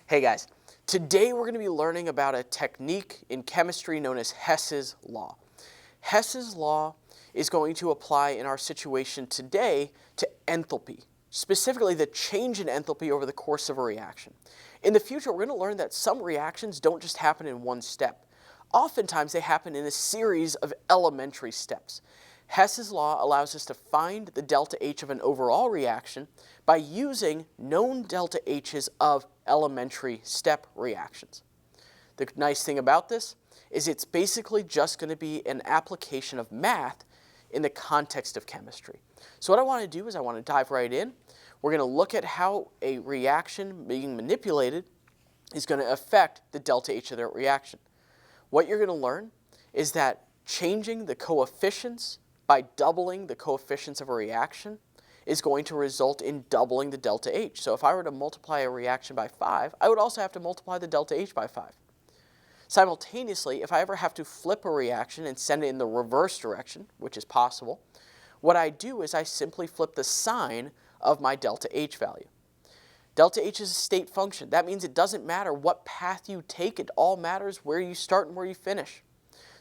Hey guys, today we're going to be learning about a technique in chemistry known as Hess's Law. Hess's Law is going to apply in our situation today to enthalpy, specifically the change in enthalpy over the course of a reaction. In the future, we're going to learn that some reactions don't just happen in one step. Oftentimes, they happen in a series of elementary steps. Hess's law allows us to find the delta H of an overall reaction by using known delta H's of elementary step reactions. The nice thing about this is it's basically just going to be an application of math in the context of chemistry. So what I want to do is I want to dive right in. We're going to look at how a reaction being manipulated is going to affect the delta H of that reaction. What you're going to learn is that changing the coefficients by doubling the coefficients of a reaction is going to result in doubling the delta H. So if I were to multiply a reaction by 5, I would also have to multiply the delta H by 5. Simultaneously, if I ever have to flip a reaction and send it in the reverse direction, which is possible, what I do is I simply flip the sign of my delta H value. Delta H is a state function. That means it doesn't matter what path you take, it all matters where you start and where you finish.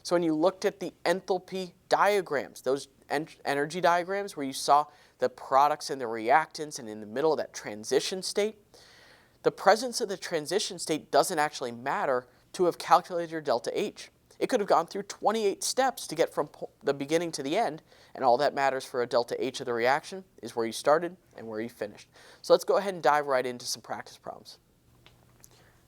So when you looked at the enthalpy diagrams, those energy diagrams where you saw the products and the reactants and in the middle of that transition state, the presence of the transition state doesn't actually matter to have calculated your delta H. It could have gone through 28 steps to get from the beginning to the end, and all that matters for a delta H of the reaction is where you started and where you finished. So let's go ahead and dive right into some practice problems.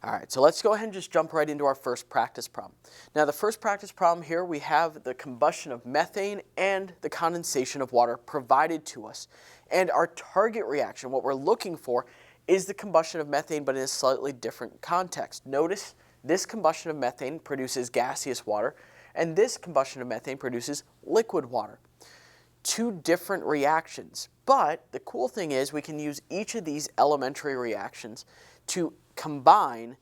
All right, so let's go ahead and just jump right into our first practice problem. Now, the first practice problem here, we have the combustion of methane and the condensation of water provided to us. And our target reaction, what we're looking for, is the combustion of methane, but in a slightly different context. Notice this combustion of methane produces gaseous water, and this combustion of methane produces liquid water. Two different reactions, but the cool thing is we can use each of these elementary reactions to combine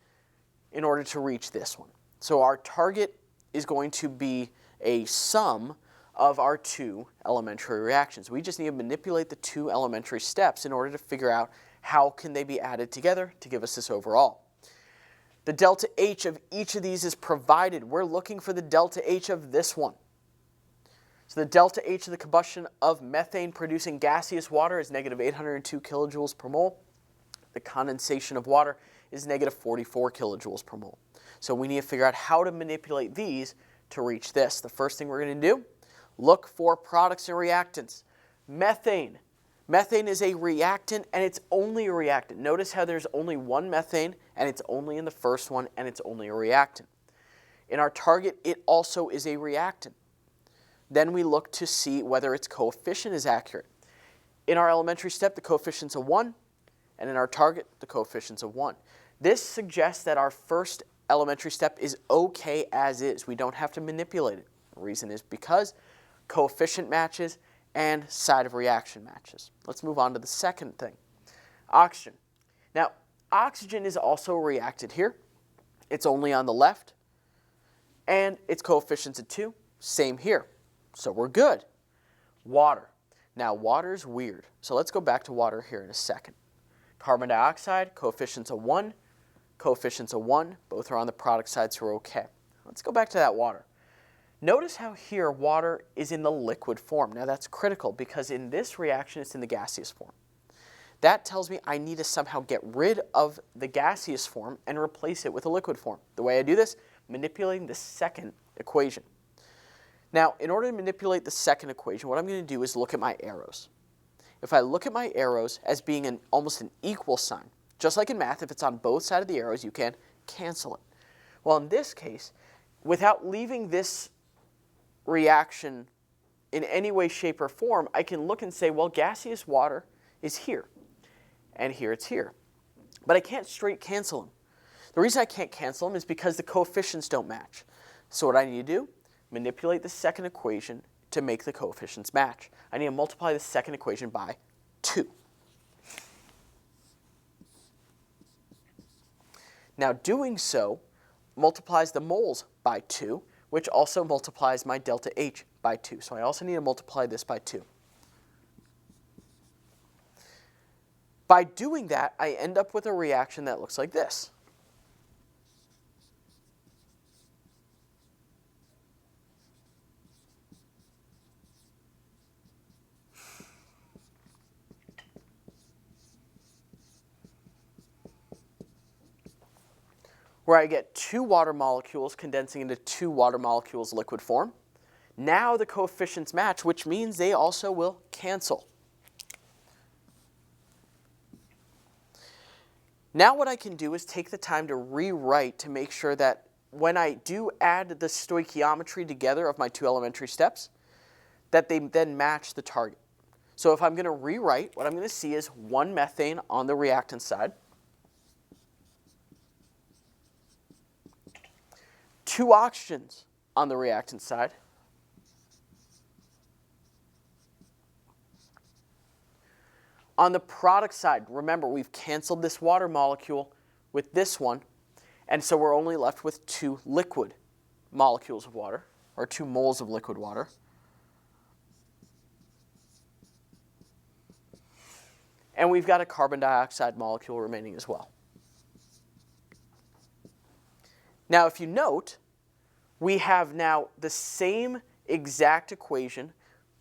in order to reach this one. So our target is going to be a sum of our two elementary reactions. We just need to manipulate the two elementary steps in order to figure out how can they be added together to give us this overall. The delta H of each of these is provided. We're looking for the delta H of this one. So the delta H of the combustion of methane producing gaseous water is negative 802 kilojoules per mole. The condensation of water is negative 44 kilojoules per mole. So we need to figure out how to manipulate these to reach this. The first thing we're going to do, look for products and reactants. Methane. Methane is a reactant, and it's only a reactant. Notice how there's only one methane, and it's only in the first one, and it's only a reactant. In our target, it also is a reactant. Then we look to see whether its coefficient is accurate. In our elementary step, the coefficient's a 1. And in our target, the coefficient's of 1. This suggests that our first elementary step is okay as is. We don't have to manipulate it. The reason is because coefficient matches and side of reaction matches. Let's move on to the second thing, oxygen. Now, oxygen is also reacted here. It's only on the left, and its coefficient's at 2. Same here. So we're good. Water. Now, water's weird. So let's go back to water here in a second. Carbon dioxide, coefficient's a 1, coefficient's a 1. Both are on the product side, so we're okay. Let's go back to that water. Notice how here water is in the liquid form. Now that's critical because in this reaction it's in the gaseous form. That tells me I need to somehow get rid of the gaseous form and replace it with a liquid form. The way I do this, manipulating the second equation. Now, in order to manipulate the second equation, what I'm going to do is look at my arrows. If I look at my arrows as being almost an equal sign, just like in math, if it's on both sides of the arrows, you can cancel it. Well, in this case, without leaving this reaction in any way, shape, or form, I can look and say, well, gaseous water is here, and here it's here. But I can't straight cancel them. The reason I can't cancel them is because the coefficients don't match. So what I need to do, manipulate the second equation to make the coefficients match. I need to multiply the second equation by 2. Now doing so multiplies the moles by 2, which also multiplies my delta H by 2. So I also need to multiply this by 2. By doing that, I end up with a reaction that looks like this. where I get 2 water molecules condensing into 2 water molecules liquid form. Now the coefficients match, which means they also will cancel. Now what I can do is take the time to rewrite to make sure that when I do add the stoichiometry together of my 2 elementary steps, that they then match the target. So if I'm going to rewrite, what I'm going to see is 1 methane on the reactant side, 2 oxygens on the reactant side, on the product side, remember we've canceled this water molecule with this one, and so we're only left with 2 liquid molecules of water, or 2 moles of liquid water. And we've got a carbon dioxide molecule remaining as well. Now, if you note, we have now the same exact equation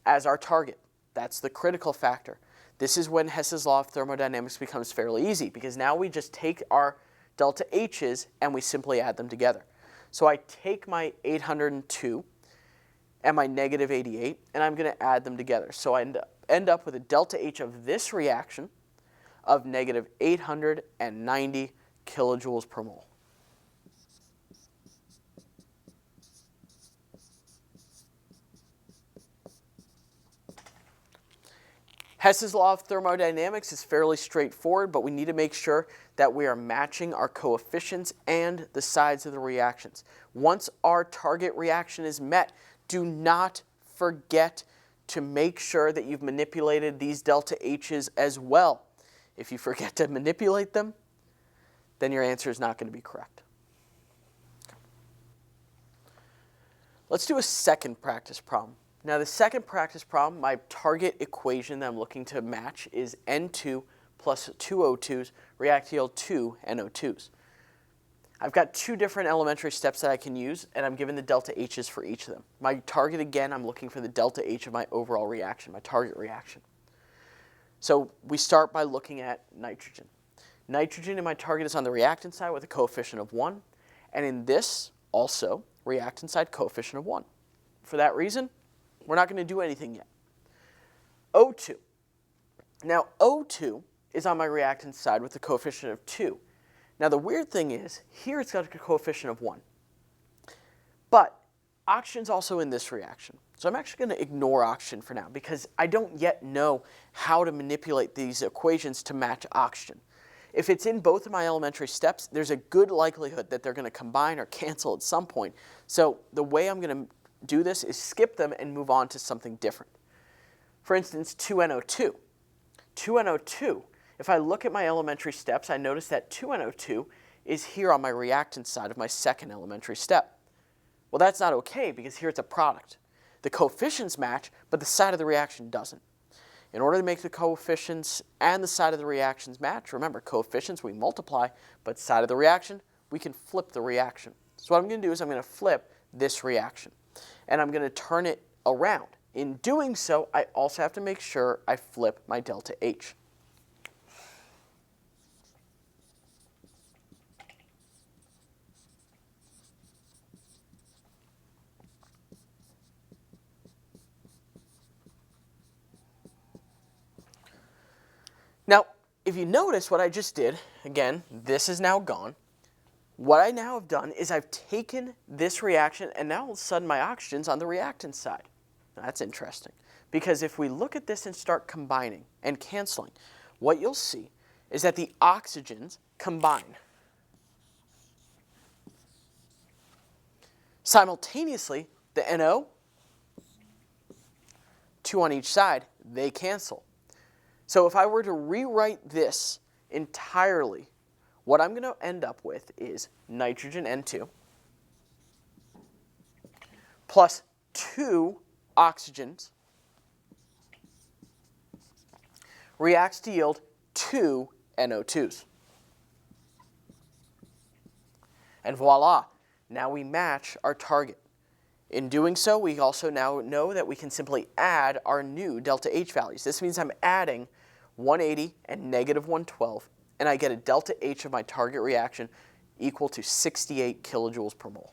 as our target. That's the critical factor. This is when Hess's law of thermodynamics becomes fairly easy, because now we just take our delta H's and we simply add them together. So I take my 802 and my negative 88, and I'm going to add them together. So I end up with a delta H of this reaction of negative 890 kilojoules per mole. Hess's law of thermodynamics is fairly straightforward, but we need to make sure that we are matching our coefficients and the sides of the reactions. Once our target reaction is met, do not forget to make sure that you've manipulated these delta H's as well. If you forget to manipulate them, then your answer is not going to be correct. Let's do a second practice problem. Now the second practice problem, my target equation that I'm looking to match is N2 plus 2 O2s react to yield 2 NO2s. I've got 2 different elementary steps that I can use, and I'm given the delta H's for each of them. My target, again, I'm looking for the delta H of my overall reaction, my target reaction. So we start by looking at nitrogen. Nitrogen in my target is on the reactant side with a coefficient of 1, and in this also, reactant side coefficient of 1. For that reason, we're not going to do anything yet. O2. Now, O2 is on my reactant side with a coefficient of 2. Now, the weird thing is, here it's got a coefficient of 1. But oxygen's also in this reaction. So I'm actually going to ignore oxygen for now, because I don't yet know how to manipulate these equations to match oxygen. If it's in both of my elementary steps, there's a good likelihood that they're going to combine or cancel at some point. So the way I'm going to do this is skip them and move on to something different. For instance, 2NO2. 2NO2, if I look at my elementary steps, I notice that 2NO2 is here on my reactant side of my second elementary step. Well, that's not okay, because here it's a product. The coefficients match, but the side of the reaction doesn't. In order to make the coefficients and the side of the reactions match, remember, coefficients we multiply, but side of the reaction, we can flip the reaction. So what I'm going to do is I'm going to flip this reaction, and I'm going to turn it around. In doing so, I also have to make sure I flip my delta H. Now, if you notice what I just did, again, this is now gone. What I now have done is I've taken this reaction, and now all of a sudden my oxygen's on the reactant side. Now, that's interesting, because if we look at this and start combining and canceling, what you'll see is that the oxygens combine. Simultaneously, the NO, 2 on each side, they cancel. So if I were to rewrite this entirely, what I'm going to end up with is nitrogen N2 plus 2 oxygens reacts to yield 2 NO2s. And voila, now we match our target. In doing so, we also now know that we can simply add our new delta H values. This means I'm adding 180 and negative 112, and I get a delta H of my target reaction equal to 68 kilojoules per mole.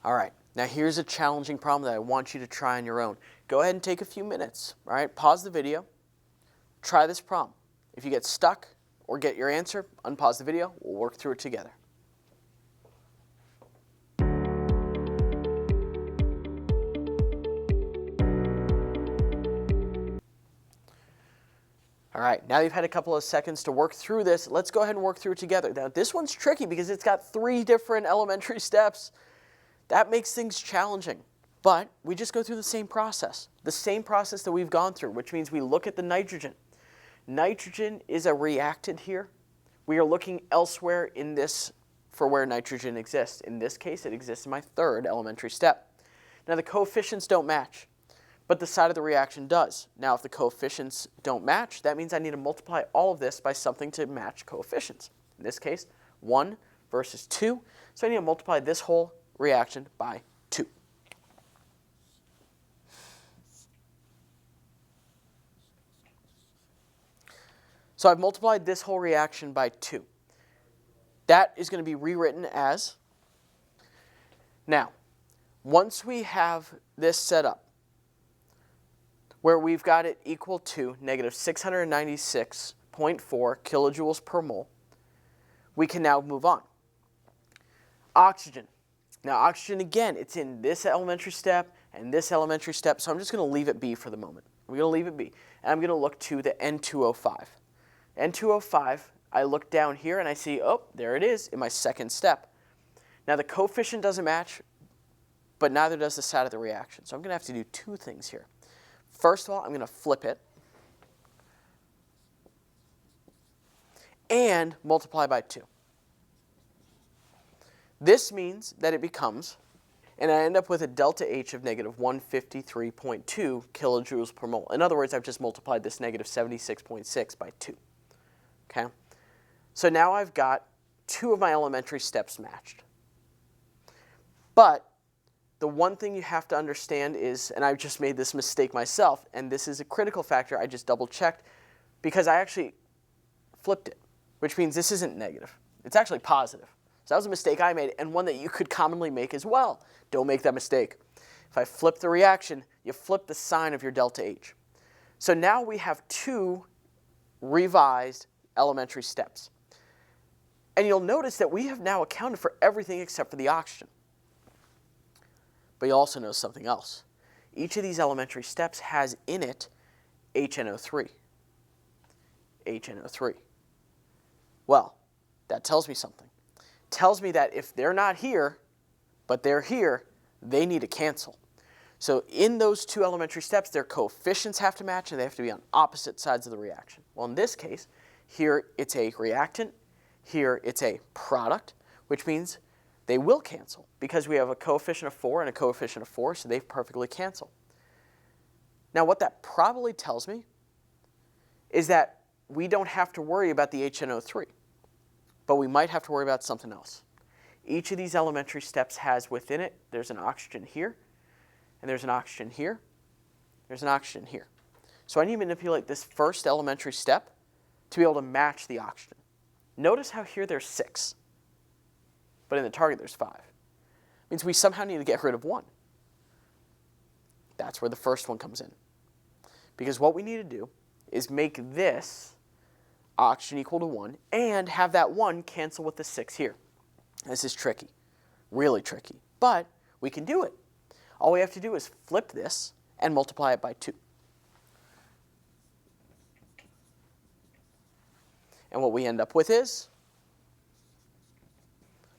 All right, now here's a challenging problem that I want you to try on your own. Go ahead and take a few minutes, all right? Pause the video, try this problem. If you get stuck or get your answer, unpause the video, we'll work through it together. All right, now you've had a couple of seconds to work through this. Let's go ahead and work through it together. Now, this one's tricky because it's got 3 different elementary steps. That makes things challenging, but we just go through the same process that we've gone through, which means we look at the nitrogen. Nitrogen is a reactant here. We are looking elsewhere in this for where nitrogen exists. In this case, it exists in my 3rd elementary step. Now, the coefficients don't match, but the side of the reaction does. Now, if the coefficients don't match, that means I need to multiply all of this by something to match coefficients. In this case, 1 versus 2, so I need to multiply this whole reaction by 2. So I've multiplied this whole reaction by 2. That is going to be rewritten as, now, once we have this set up, where we've got it equal to negative 696.4 kilojoules per mole, we can now move on. Oxygen. Now, oxygen, again, it's in this elementary step and this elementary step, so I'm just going to leave it be for the moment. I'm going to leave it be, and I'm going to look to the N2O5. N2O5, I look down here and I see, oh, there it is in my 2nd step. Now, the coefficient doesn't match, but neither does the side of the reaction, so I'm going to have to do 2 things here. First of all, I'm going to flip it and multiply by 2. This means that it becomes, and I end up with a delta H of negative 153.2 kilojoules per mole. In other words, I've just multiplied this negative 76.6 by 2. Okay? So now I've got 2 of my elementary steps matched. But the one thing you have to understand is, and I've just made this mistake myself, and this is a critical factor, I just double checked, because I actually flipped it, which means this isn't negative. It's actually positive. So that was a mistake I made, and one that you could commonly make as well. Don't make that mistake. If I flip the reaction, you flip the sign of your delta H. So now we have 2 revised elementary steps. And you'll notice that we have now accounted for everything except for the oxygen. But you'll also know something else. Each of these elementary steps has in it HNO3. HNO3. Well, that tells me something. Tells me that if they're not here, but they're here, they need to cancel. So in those 2 elementary steps, their coefficients have to match, and they have to be on opposite sides of the reaction. Well, in this case, here it's a reactant, here it's a product, which means they will cancel because we have a coefficient of 4 and a coefficient of 4, so they perfectly cancel. Now, what that probably tells me is that we don't have to worry about the HNO3. But we might have to worry about something else. Each of these elementary steps has within it, there's an oxygen here, and there's an oxygen here, there's an oxygen here. So I need to manipulate this first elementary step to be able to match the oxygen. Notice how here there's 6, but in the target there's 5. It means we somehow need to get rid of 1. That's where the first one comes in. Because what we need to do is make this oxygen equal to 1, and have that 1 cancel with the 6 here. This is tricky, really tricky, but we can do it. All we have to do is flip this and multiply it by 2. And what we end up with is,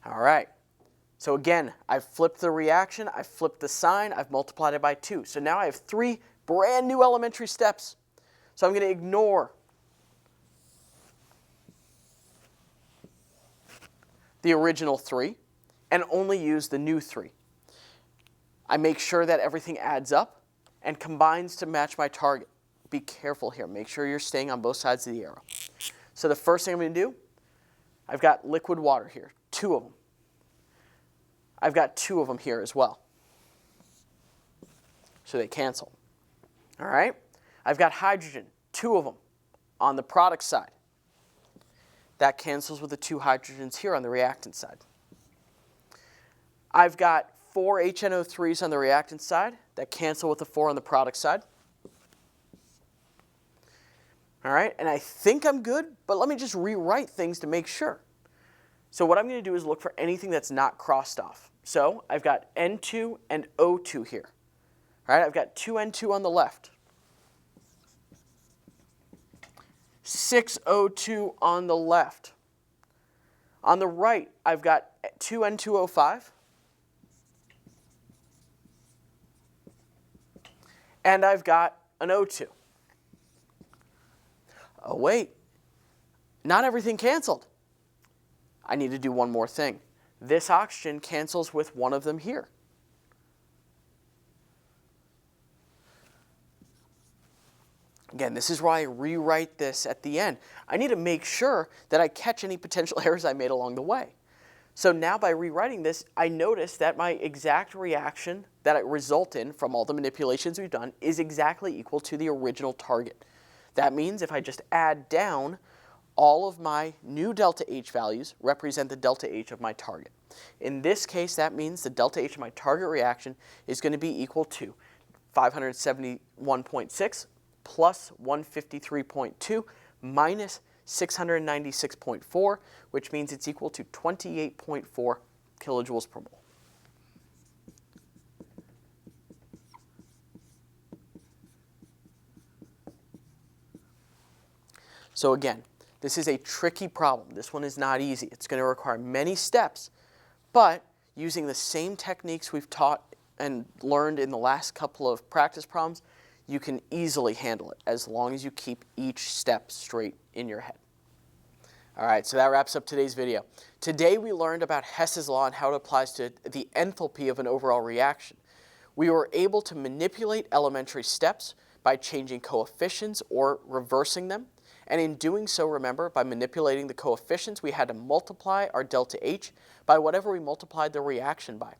all right, so again, I've flipped the reaction, I've flipped the sign, I've multiplied it by 2. So now I have 3 brand new elementary steps. So I'm going to ignore the original 3 and only use the new 3. I make sure that everything adds up and combines to match my target. Be careful here. Make sure you're staying on both sides of the arrow. So the first thing I'm going to do, I've got liquid water here, 2 of them. I've got 2 of them here as well. So they cancel. All right? I've got hydrogen, 2 of them on the product side. That cancels with the 2 hydrogens here on the reactant side. I've got 4 HNO3s on the reactant side that cancel with the 4 on the product side. All right, and I think I'm good, but let me just rewrite things to make sure. So what I'm going to do is look for anything that's not crossed off. So I've got N2 and O2 here. All right, I've got 2N2 on the left, 6O2 on the left. On the right, I've got 2N2O5, and I've got an O2. Oh, wait, not everything canceled. I need to do one more thing. This oxygen cancels with one of them here. Again, this is why I rewrite this at the end. I need to make sure that I catch any potential errors I made along the way. So now by rewriting this, I notice that my exact reaction that it result in from all the manipulations we've done is exactly equal to the original target. That means if I just add down, all of my new delta H values represent the delta H of my target. In this case, that means the delta H of my target reaction is going to be equal to 571.6 plus 153.2 minus 696.4, which means it's equal to 28.4 kilojoules per mole. So again, this is a tricky problem. This one is not easy. It's going to require many steps, but using the same techniques we've taught and learned in the last couple of practice problems, you can easily handle it as long as you keep each step straight in your head. All right, so that wraps up today's video. Today we learned about Hess's law and how it applies to the enthalpy of an overall reaction. We were able to manipulate elementary steps by changing coefficients or reversing them. And in doing so, remember, by manipulating the coefficients, we had to multiply our delta H by whatever we multiplied the reaction by.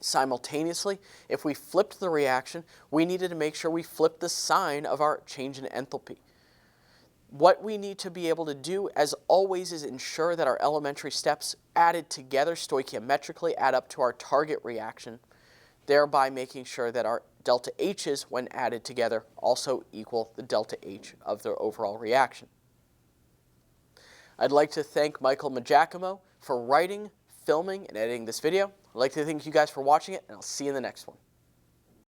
Simultaneously, if we flipped the reaction, we needed to make sure we flipped the sign of our change in enthalpy. What we need to be able to do, as always, is ensure that our elementary steps added together stoichiometrically add up to our target reaction, thereby making sure that our delta H's, when added together, also equal the delta H of the overall reaction. I'd like to thank Michael Majacomo for writing, filming, and editing this video. I'd like to thank you guys for watching it, and I'll see you in the next one.